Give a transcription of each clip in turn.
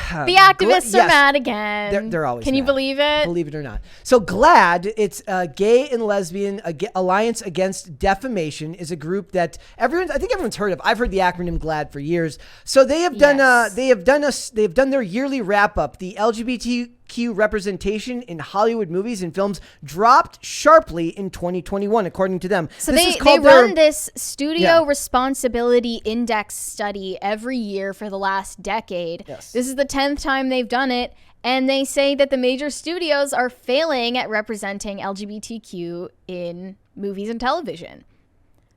The activists are mad again. They're always Can mad. You believe it? Believe it or not. So GLAAD, it's Gay and Lesbian Alliance Against Defamation, is a group that I think everyone's heard of. I've heard the acronym GLAAD for years. So they have done their yearly wrap up. The LGBTQ representation in Hollywood movies and films dropped sharply in 2021, according to them. So they run this studio responsibility index study every year for the last decade. Yes. This is the 10th time they've done it. And they say that the major studios are failing at representing LGBTQ in movies and television.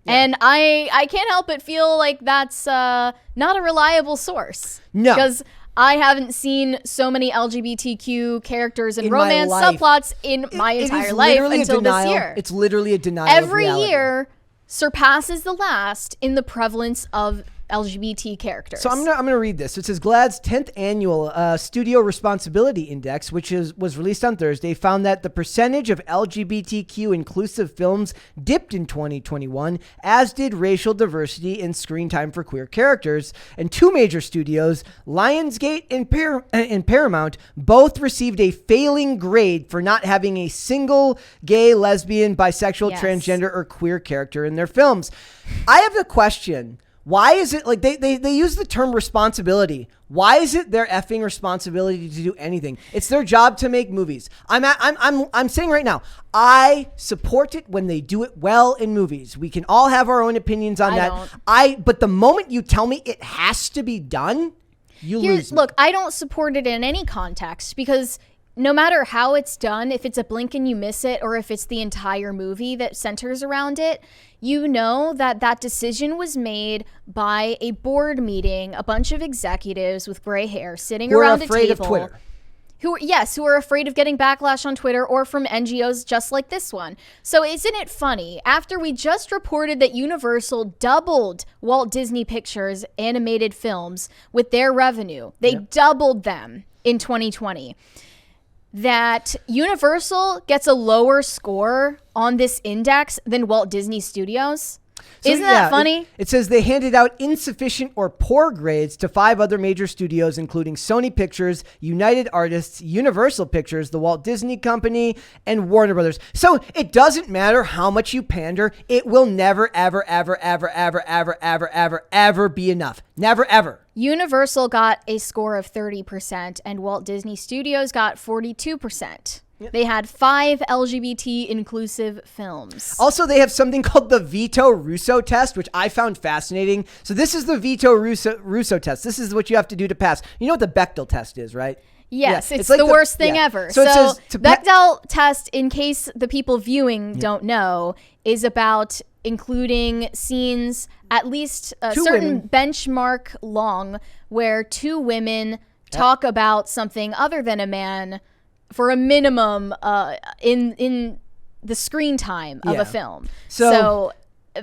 Yeah. And I can't help but feel like that's not a reliable source. No. Because I haven't seen so many LGBTQ characters and romance subplots in my entire life until this year. It's literally a denial Every of reality. year surpasses the last in the prevalence of LGBT characters. So I'm gonna read this. It says GLAAD's 10th annual Studio Responsibility Index, which was released on Thursday, found that the percentage of LGBTQ inclusive films dipped in 2021, as did racial diversity and screen time for queer characters. And two major studios, Lionsgate and Paramount, both received a failing grade for not having a single gay, lesbian, bisexual, transgender, or queer character in their films. I have a question. Why is it like they use the term responsibility? Why is it their effing responsibility to do anything? It's their job to make movies. I'm saying right now, I support it when they do it well in movies. We can all have our own opinions on that. But the moment you tell me it has to be done, you lose me. Look, I don't support it in any context because no matter how it's done, if it's a blink and you miss it, or if it's the entire movie that centers around it, you know that decision was made by a board meeting, a bunch of executives with gray hair sitting around a table. Who are afraid of Twitter. Who are afraid of getting backlash on Twitter or from NGOs just like this one. So isn't it funny? After we just reported that Universal doubled Walt Disney Pictures animated films with their revenue, they doubled them in 2020. That Universal gets a lower score on this index than Walt Disney Studios. Isn't that funny? It says they handed out insufficient or poor grades to 5 other major studios, including Sony Pictures, United Artists, Universal Pictures, the Walt Disney Company, and Warner Brothers. So it doesn't matter how much you pander. It will never, ever, ever, ever, ever, ever, ever, ever, ever be enough. Never, ever. Universal got a score of 30% and Walt Disney Studios got 42%. Yep. They had 5 LGBT inclusive films. Also, they have something called the Vito Russo test, which I found fascinating. So this is the Vito Russo test. This is what you have to do to pass. You know what the Bechdel test is, right? Yes, it's like the worst thing ever. So it says Bechdel test, in case the people viewing don't know, is about including scenes at least a certain benchmark long where 2 women talk about something other than a man for a minimum in the screen time of a film. So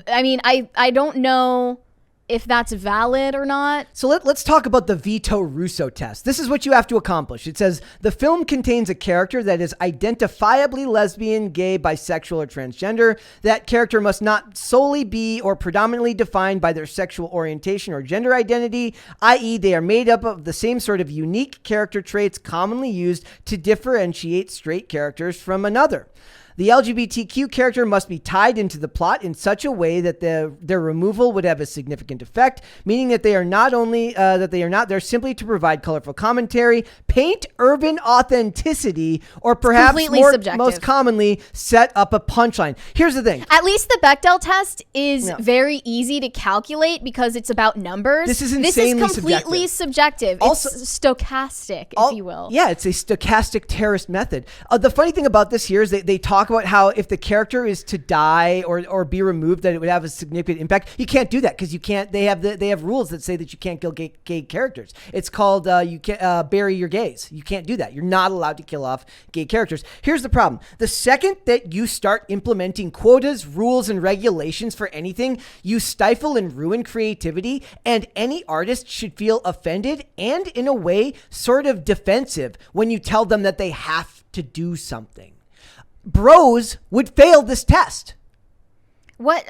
I mean, I don't know if that's valid or not. So let's talk about the Vito Russo test. This is what you have to accomplish. It says the film contains a character that is identifiably lesbian, gay, bisexual, or transgender. That character must not solely be or predominantly defined by their sexual orientation or gender identity, i.e. they are made up of the same sort of unique character traits commonly used to differentiate straight characters from another. The LGBTQ character must be tied into the plot in such a way that their removal would have a significant effect, meaning that they are not only there simply to provide colorful commentary, paint urban authenticity, or perhaps most commonly set up a punchline. Here's the thing. At least the Bechdel test is very easy to calculate because it's about numbers. This is insanely completely subjective. Also, it's stochastic, if you will. Yeah, it's a stochastic terrorist method. The funny thing about this here is they talk about how if the character is to die or be removed, that it would have a significant impact. You can't do that because you can't. They have rules that say that you can't kill gay characters. It's called you can't bury your gays. You can't do that. You're not allowed to kill off gay characters. Here's the problem: the second that you start implementing quotas, rules, and regulations for anything, you stifle and ruin creativity. And any artist should feel offended and, in a way, sort of defensive when you tell them that they have to do something. Bros would fail this test. What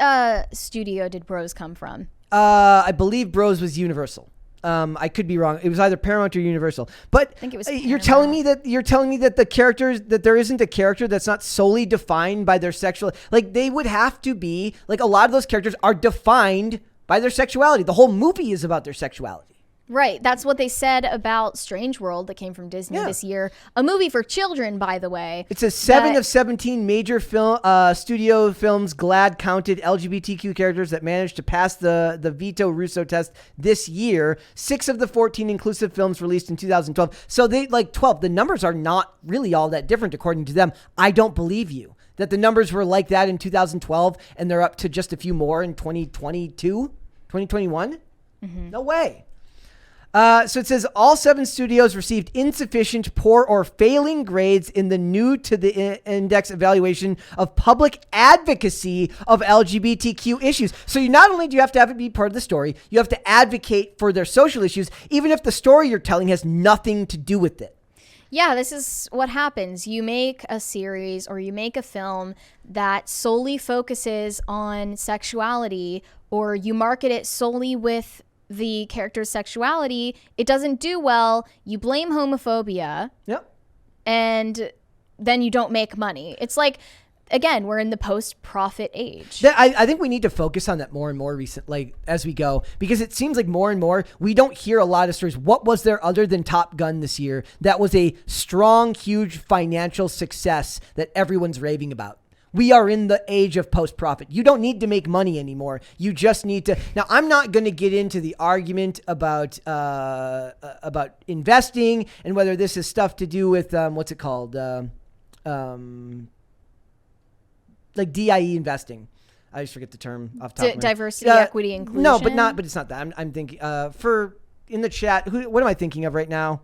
studio did Bros come from? I believe Bros was Universal. I could be wrong. It was either Paramount or Universal. But I think it was you're telling me that the characters, that there isn't a character that's not solely defined by their sexual, like they would have to be, like a lot of those characters are defined by their sexuality. The whole movie is about their sexuality. Right. That's what they said about Strange World that came from Disney this year. A movie for children, by the way. It says 7 of 17 major studio films GLAAD counted LGBTQ characters that managed to pass the veto Russo test this year. 6 of the 14 inclusive films released in 2012. So they 12. The numbers are not really all that different according to them. I don't believe you that the numbers were like that in 2012 and they're up to just a few more in 2022, 2021. Mm-hmm. No way. So it says all 7 studios received insufficient, poor, or failing grades in the new to the index evaluation of public advocacy of LGBTQ issues. So you not only do you have to have it be part of the story, you have to advocate for their social issues, even if the story you're telling has nothing to do with it. Yeah, this is what happens. You make a series or you make a film that solely focuses on sexuality, or you market it solely with the character's sexuality. It doesn't do well. You blame homophobia. Yep. And then you don't make money. It's like, again, we're in the post-profit age. I think we need to focus on that more and more as we go, because it seems like more and more we don't hear a lot of stories. What was there other than Top Gun this year that was a strong, huge financial success that everyone's raving about? We are in the age of post-profit. You don't need to make money anymore. You just need to. Now, I'm not going to get into the argument about investing and whether this is stuff to do with what's it called, like DIE investing. I just forget the term off the top of my head. Diversity, equity, inclusion. No, but it's not that. I'm thinking for in the chat. What am I thinking of right now?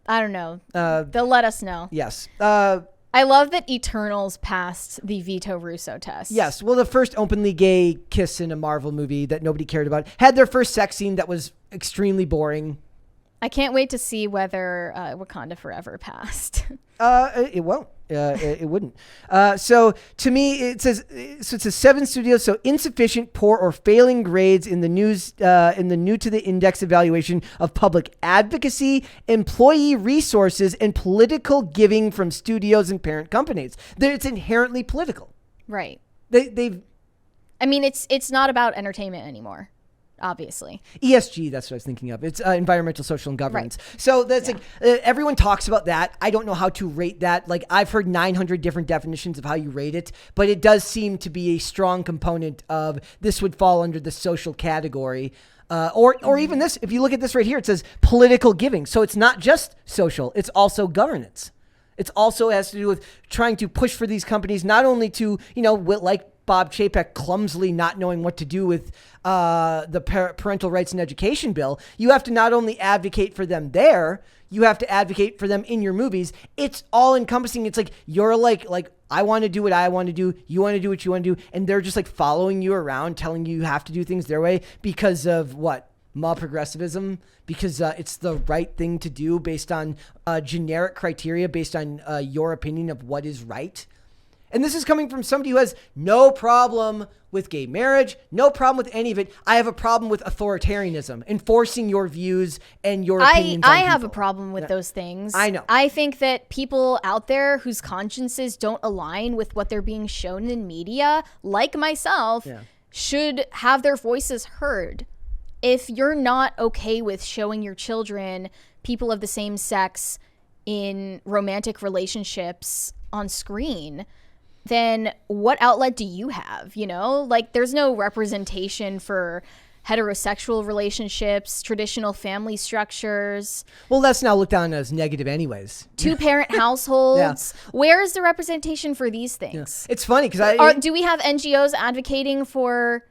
I don't know. They'll let us know. Yes. I love that Eternals passed the veto Russo test. Yes. Well, the first openly gay kiss in a Marvel movie that nobody cared about had their first sex scene that was extremely boring. I can't wait to see whether Wakanda Forever passed. It won't. It wouldn't. So to me, it says 7 studios. So insufficient, poor, or failing grades in the new to the index evaluation of public advocacy, employee resources, and political giving from studios and parent companies. It's inherently political. Right. They've. I mean, it's not about entertainment anymore. Obviously. ESG, that's what I was thinking of. It's environmental, social, and governance. Right. So that's everyone talks about that. I don't know how to rate that. Like, I've heard 900 different definitions of how you rate it, but it does seem to be a strong component of this would fall under the social category. Or even this, if you look at this right here, it says political giving. So it's not just social, it's also governance. It also has to do with trying to push for these companies, not only to, like Bob Chapek clumsily not knowing what to do with the parental rights and education bill. You have to not only advocate for them there, you have to advocate for them in your movies. It's all encompassing. It's like you're like I want to do what I want to do. You want to do what you want to do. And they're just like following you around, telling you have to do things their way because of what? Mob progressivism, because it's the right thing to do based on generic criteria, based on your opinion of what is right. And this is coming from somebody who has no problem with gay marriage, no problem with any of it. I have a problem with authoritarianism, enforcing your views and your opinions on I have people. A problem with those things. I know. I think that people out there whose consciences don't align with what they're being shown in media, like myself, should have their voices heard. If you're not okay with showing your children people of the same sex in romantic relationships on screen, then what outlet do you have? Like, there's no representation for heterosexual relationships, traditional family structures. Well, that's now looked on as negative anyways. 2-parent households. Yeah. Where is the representation for these things? Yeah. It's funny because do we have NGOs advocating for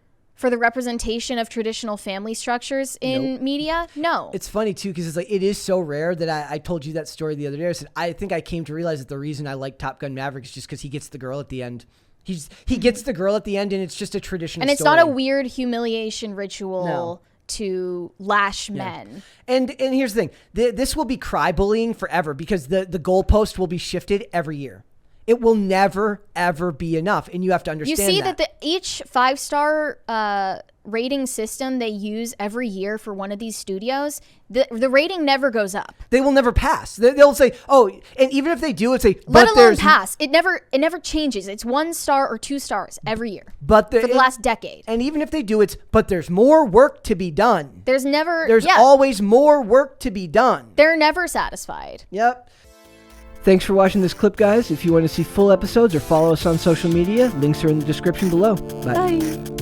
the representation of traditional family structures in media? No. It's funny too, because it's like, it is so rare that I told you that story the other day. I said, I think I came to realize that the reason I like Top Gun Maverick is just because he gets the girl at the end. He gets the girl at the end, and it's just a traditional and it's story. Not a weird humiliation ritual to lash men. And here's the thing. This will be cry bullying forever because the goalpost will be shifted every year. It will never, ever be enough. And you have to understand that. You see that each 5-star rating system they use every year for one of these studios, the rating never goes up. They will never pass. They'll say, oh, and even if they do, it's let alone pass. It never changes. It's 1 star or 2 stars every year for the last decade. And even if they do, but there's more work to be done. There's always more work to be done. They're never satisfied. Yep. Thanks for watching this clip, guys. If you want to see full episodes or follow us on social media, links are in the description below. Bye.